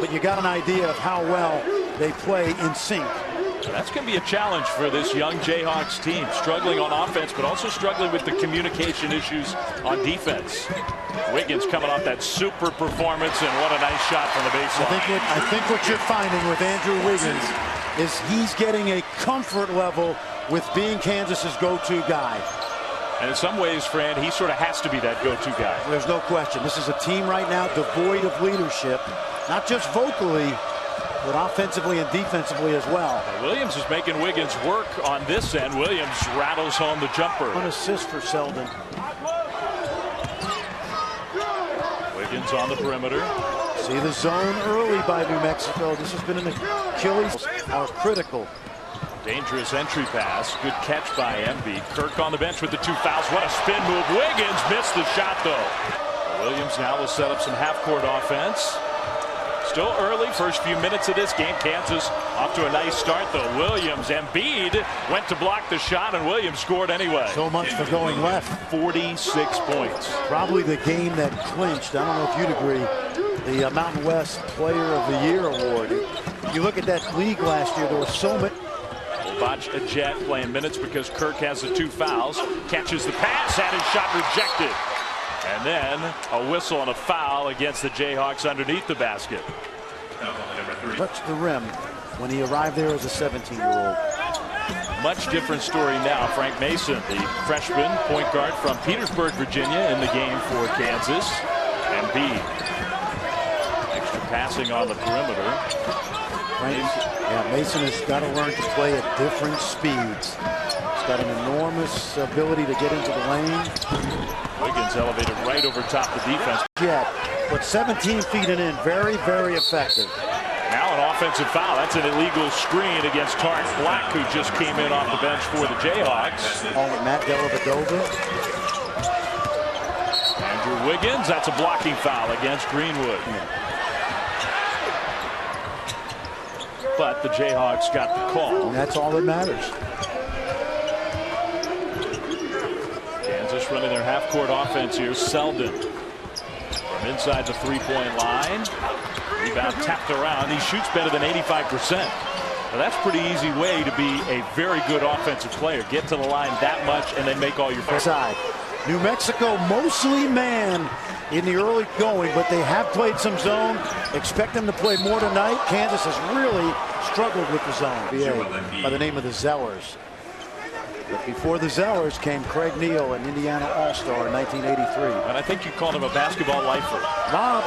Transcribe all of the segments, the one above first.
but you got an idea of how well they play in sync. That's going to be a challenge for this young Jayhawks team, struggling on offense, but also struggling with the communication issues on defense. Wiggins coming off that super performance, and what a nice shot from the baseline. I think what you're finding with Andrew Wiggins is he's getting a comfort level with being Kansas's go-to guy. And in some ways, Fran, he sort of has to be that go-to guy. There's no question. This is a team right now devoid of leadership, not just vocally, but offensively and defensively as well. Williams is making Wiggins work on this end. Williams rattles home the jumper. One assist for Selden. Wiggins on the perimeter. See the zone early by New Mexico. This has been an Achilles. Are critical. Dangerous entry pass. Good catch by Embiid. Kirk on the bench with the 2 fouls. What a spin move. Wiggins missed the shot, though. Williams now will set up some half-court offense. Still early, first few minutes of this game. Kansas off to a nice start, though. Williams, Embiid went to block the shot, and Williams scored anyway. So much for going left. 46 points. Probably the game that clinched, I don't know if you'd agree, the Mountain West Player of the Year award. You look at that league last year, there were so many. Botch a jet playing minutes because Kirk has the 2 fouls. Catches the pass, had his shot rejected. And then a whistle and a foul against the Jayhawks underneath the basket. Touched the rim when he arrived there as a 17-year-old. Much different story now. Frank Mason, the freshman point guard from Petersburg, Virginia, in the game for Kansas. Embiid. Extra passing on the perimeter. Mason has got to learn to play at different speeds. He's got an enormous ability to get into the lane. Wiggins elevated right over top the defense. Yeah, but 17 feet and in, very, very effective. Now an offensive foul. That's an illegal screen against Tark Black, who just came in off the bench for the Jayhawks. All with Matt Dellavedova. Andrew Wiggins, that's a blocking foul against Greenwood. Yeah. But the Jayhawks got the call. And that's all that matters. Kansas running their half-court offense here. Selden from inside the three-point line. Rebound tapped around. He shoots better than 85%. Now that's a pretty easy way to be a very good offensive player. Get to the line that much and then make all your first. Side. New Mexico mostly man in the early going, but they have played some zone. Expect them to play more tonight. Kansas has really struggled with the zone. By the name of the Zellers. But before the Zellers came Craig Neal, an Indiana All-Star in 1983. And I think you called him a basketball lifer. Bob.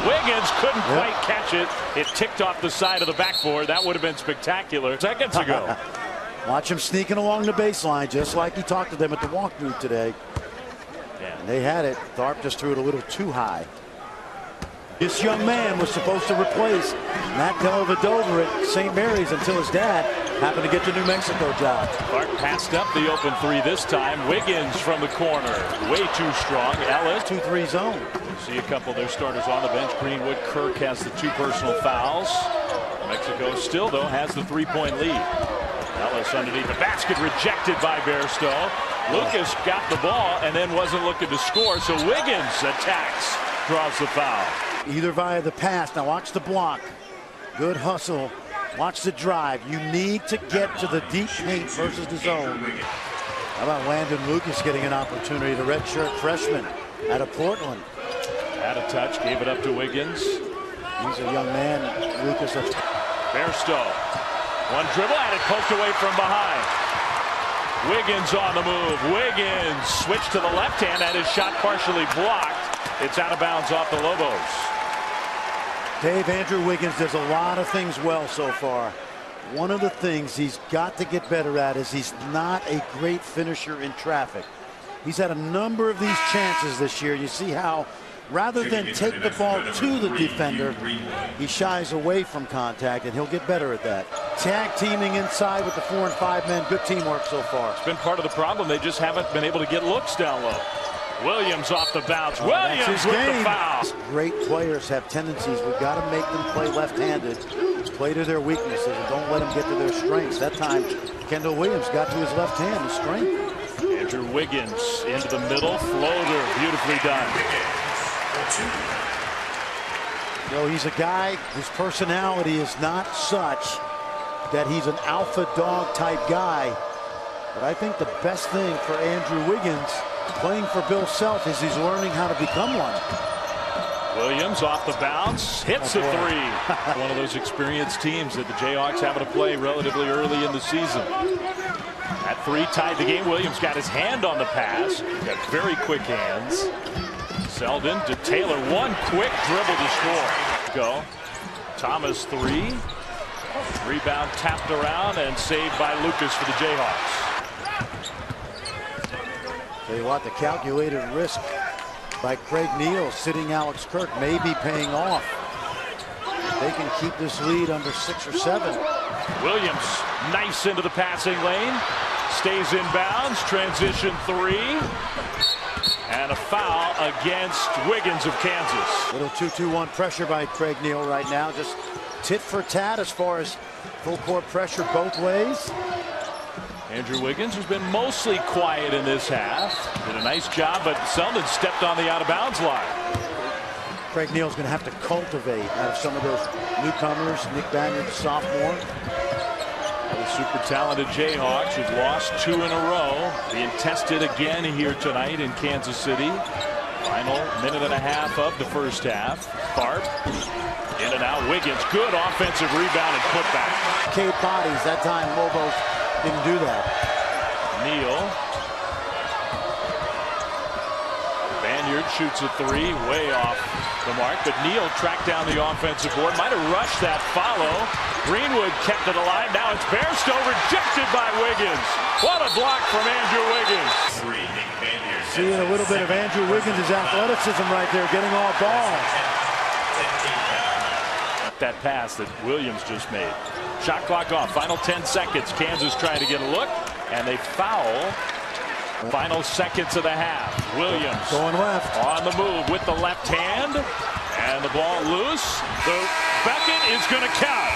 Wiggins couldn't quite catch it. It ticked off the side of the backboard. That would have been spectacular seconds ago. Watch him sneaking along the baseline, just like he talked to them at the walkthrough today. And they had it. Tharp just threw it a little too high. This young man was supposed to replace Matt Dellavedova at St. Mary's until his dad happened to get the New Mexico job. Clark passed up the open three this time. Wiggins from the corner. Way too strong. Ellis. 2-3 zone. See a couple of their starters on the bench. Greenwood, Kirk has the 2 personal fouls. Mexico still, though, has the 3-point lead. Ellis underneath the basket, rejected by Bairstow. Lucas got the ball and then wasn't looking to score, so Wiggins attacks, draws the foul. Either via the pass. Now watch the block. Good hustle. Watch the drive. You need to get to the deep paint versus the zone. How about Landon Lucas getting an opportunity, the redshirt freshman out of Portland. Had a touch, gave it up to Wiggins. He's a young man, Lucas. Bairstow. One dribble at it, poked away from behind. Wiggins on the move. Wiggins switched to the left hand, and his shot partially blocked. It's out of bounds off the Lobos. Dave, Andrew Wiggins does a lot of things well so far. One of the things he's got to get better at is he's not a great finisher in traffic. He's had a number of these chances this year. You see how rather than take the ball to the defender, he shies away from contact, and he'll get better at that. Tag teaming inside with the 4 and 5 men. Good teamwork so far. It's been part of the problem. They just haven't been able to get looks down low. Williams off the bounce. Williams with the foul. Great players have tendencies. We've got to make them play left-handed, play to their weaknesses, and don't let them get to their strengths. That time, Kendall Williams got to his left hand, his strength. Andrew Wiggins into the middle, floater, beautifully done. You know, he's a guy whose personality is not such that he's an alpha dog type guy. But I think the best thing for Andrew Wiggins playing for Bill Self is he's learning how to become one. Williams off the bounce, hits a three. One of those experienced teams that the Jayhawks happen to play relatively early in the season. That three tied the game. Williams got his hand on the pass. Got very quick hands. Selden to Taylor. One quick dribble to score. Go. Thomas three. Rebound tapped around and saved by Lucas for the Jayhawks. Tell you what, the calculated risk by Craig Neal sitting Alex Kirk may be paying off. If they can keep this lead under 6 or 7. Williams nice into the passing lane. Stays in bounds. Transition three. And a foul against Wiggins of Kansas. Little 2-2-1 pressure by Craig Neal right now. Just tit for tat as far as full court pressure both ways. Andrew Wiggins, who's been mostly quiet in this half, did a nice job, but Selden stepped on the out-of-bounds line. Craig Neal's going to have to cultivate out of some of those newcomers. Nick Banyard, sophomore. The super talented Jayhawks, who've lost 2 in a row, being tested again here tonight in Kansas City. Final minute and a half of the first half. Tharp in and out. Wiggins, good offensive rebound and putback. Cade bodies. That time Lobos didn't do that. Neal. Banyard shoots a three, way off the mark, but Neal tracked down the offensive board. Might have rushed that follow. Greenwood kept it alive. Now it's Bairstow, rejected by Wiggins. What a block from Andrew Wiggins. Seeing a little bit of Andrew Wiggins' athleticism right there, getting off ball. That pass that Williams just made. Shot clock off. Final 10 seconds. Kansas trying to get a look, and they foul. Final seconds of the half. Williams going left. On the move with the left hand, and the ball loose. The bucket is going to count.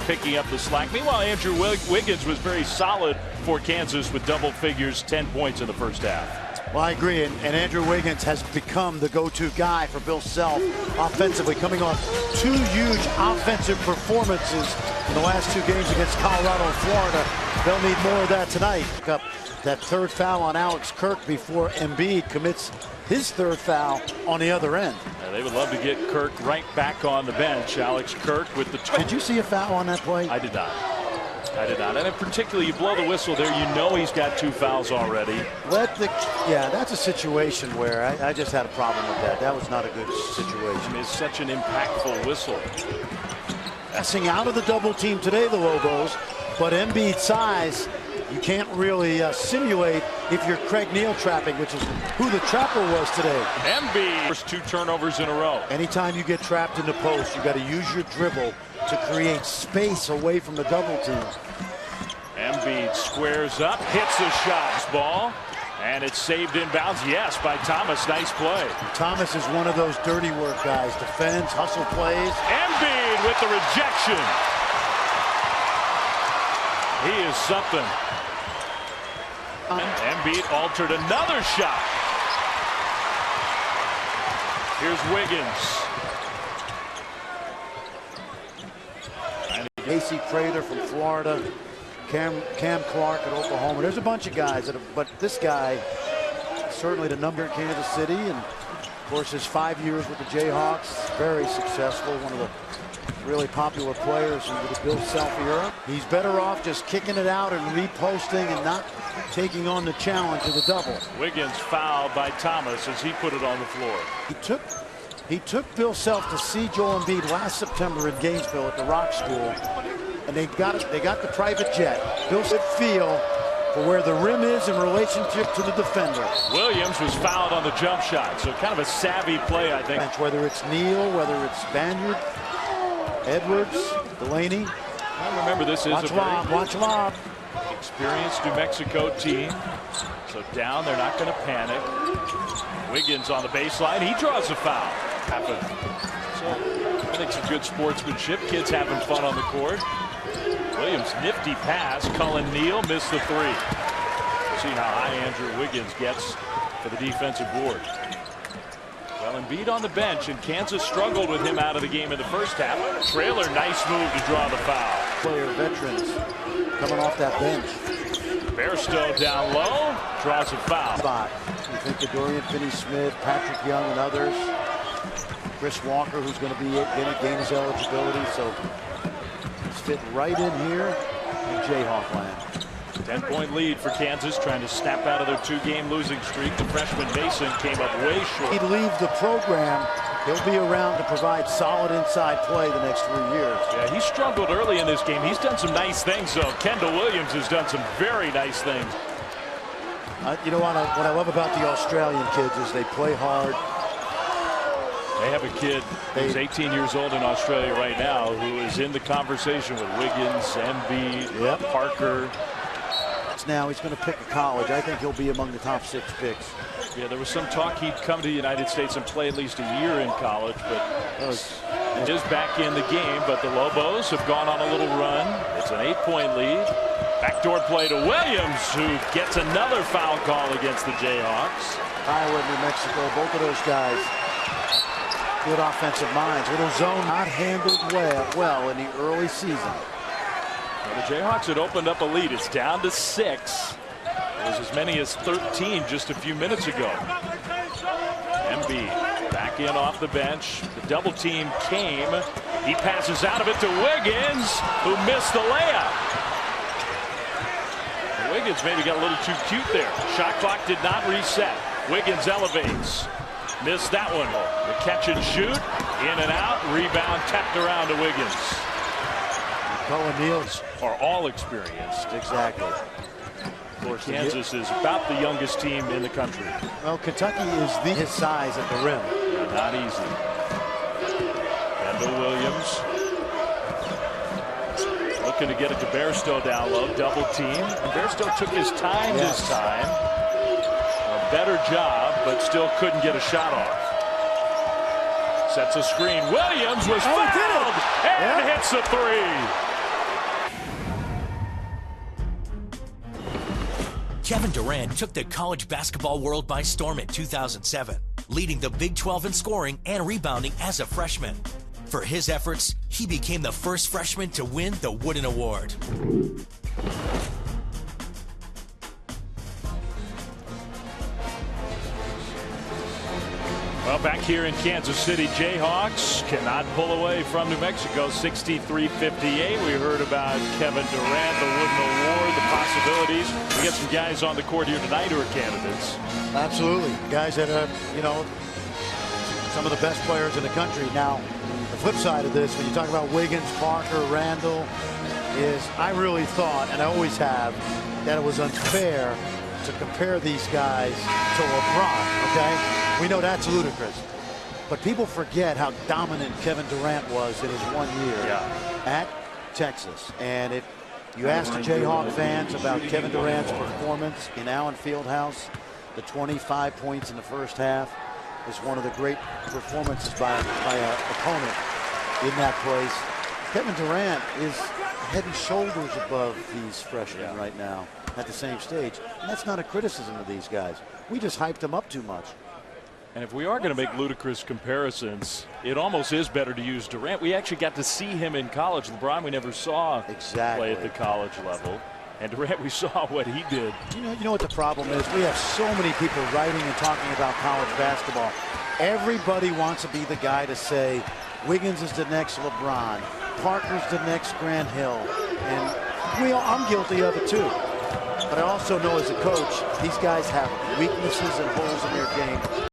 Picking up the slack. Meanwhile, Andrew Wiggins was very solid for Kansas with double figures, 10 points in the first half. Well, I agree, and Andrew Wiggins has become the go-to guy for Bill Self offensively, coming off 2 huge offensive performances in the last 2 games against Colorado and Florida. They'll need more of that tonight. Pick up that 3rd foul on Alex Kirk before Embiid commits his 3rd foul on the other end. They would love to get Kirk right back on the bench. Alex Kirk with the... Did you see a foul on that play? I did not. I did not. And in particular, you blow the whistle there, you know he's got 2 fouls already. Yeah, that's a situation where I just had a problem with that. That was not a good situation. It's such an impactful whistle. Passing out of the double team today, the Lobos, but Embiid's size, you can't really simulate if you're Craig Neal trapping, which is who the trapper was today. Embiid, first 2 turnovers in a row. Anytime you get trapped in the post, you got to use your dribble to create space away from the double team. Embiid squares up, hits a shot. Ball, and it's saved in bounds. Yes, by Thomas. Nice play. Thomas is one of those dirty work guys. Defends, hustle plays. Embiid with the rejection. He is something. Embiid altered another shot. Here's Wiggins. Casey Prater from Florida, Cam Clark at Oklahoma. There's a bunch of guys but this guy certainly the number in Kansas City, and of course his 5 years with the Jayhawks, very successful, one of the really popular players in the Bill Self era. He's better off just kicking it out and reposting and not taking on the challenge of the double. Wiggins fouled by Thomas as he put it on the floor. He took Bill Self to see Joel Embiid last September in Gainesville at the Rock School, and they got the private jet. Bill said feel for where the rim is in relationship to the defender. Williams was fouled on the jump shot, so kind of a savvy play, I think. Whether it's Neal, whether it's Banyard, Edwards, Delaney. I remember this is watch a very lob. Experienced New Mexico team. So down, they're not going to panic. Wiggins on the baseline, he draws a foul. So I think some good sportsmanship. Kids having fun on the court. Williams, nifty pass. Cullen Neal missed the 3. See how high Andrew Wiggins gets for the defensive board. Well, Well, Embiid on the bench, and Kansas struggled with him out of the game in the first half. Traylor, nice move to draw the foul. Player veterans coming off that bench. Bairstow down low, draws a foul. Spot. You think the Dorian Finney-Smith, Patrick Young, and others. Chris Walker, who's going to be going to gain his eligibility, so he's fit right in here in Jayhawk land. 10-point lead for Kansas, trying to snap out of their 2-game losing streak. The freshman Mason came up way short. He'd leave the program. He'll be around to provide solid inside play the next 3 years. Yeah, he struggled early in this game. He's done some nice things, though. Kendall Williams has done some very nice things. You know what I love about the Australian kids is they play hard. They have a kid who's 18 years old in Australia right now who is in the conversation with Wiggins, Embiid, Parker. Now he's going to pick a college. I think he'll be among the top 6 picks. Yeah, there was some talk he'd come to the United States and play at least a year in college, but he is back in the game. But the Lobos have gone on a little run. It's an 8-point lead. Backdoor play to Williams, who gets another foul call against the Jayhawks. Iowa and New Mexico, both of those guys, good offensive minds. Little zone not handled well in the early season. Well, the Jayhawks had opened up a lead. It's down to 6. It was as many as 13 just a few minutes ago. Embiid back in off the bench. The double team came. He passes out of it to Wiggins, who missed the layup. Wiggins maybe got a little too cute there. Shot clock did not reset. Wiggins elevates. Missed that one. The catch and shoot. In and out. Rebound tapped around to Wiggins. Cohen Niels are all experienced. Exactly. Of course, Kansas is about the youngest team in the country. Well, Kentucky is his size at the rim. Yeah, not easy. Kendall Williams looking to get it to Bairstow down low. Double team. And Bairstow took his time this time. A better job, but still couldn't get a shot off. Sets a screen. Williams was fouled and hits the 3. Kevin Durant took the college basketball world by storm in 2007, leading the Big 12 in scoring and rebounding as a freshman. For his efforts, he became the first freshman to win the Wooden Award. Well, back here in Kansas City, Jayhawks cannot pull away from New Mexico, 63-58. We heard about Kevin Durant, the Wooden Award, the possibilities. We got some guys on the court here tonight who are candidates. Absolutely. Guys that are, you know, some of the best players in the country. Now, the flip side of this, when you talk about Wiggins, Parker, Randall, is I really thought, and I always have, that it was unfair to compare these guys to LeBron, okay? We know that's ludicrous. But people forget how dominant Kevin Durant was in his 1 year at Texas. And if you ask the Jayhawk fans about Kevin Durant's performance in Allen Fieldhouse, the 25 points in the first half is one of the great performances by an opponent in that place. Kevin Durant is head and shoulders above these freshmen right now at the same stage. And that's not a criticism of these guys. We just hyped them up too much. And if we are going to make ludicrous comparisons, it almost is better to use Durant. We actually got to see him in college. LeBron we never saw play at the college level. And Durant, we saw what he did. You know what the problem is? We have so many people writing and talking about college basketball. Everybody wants to be the guy to say, Wiggins is the next LeBron. Parker's the next Grant Hill. And I'm guilty of it too. But I also know as a coach, these guys have weaknesses and holes in their game.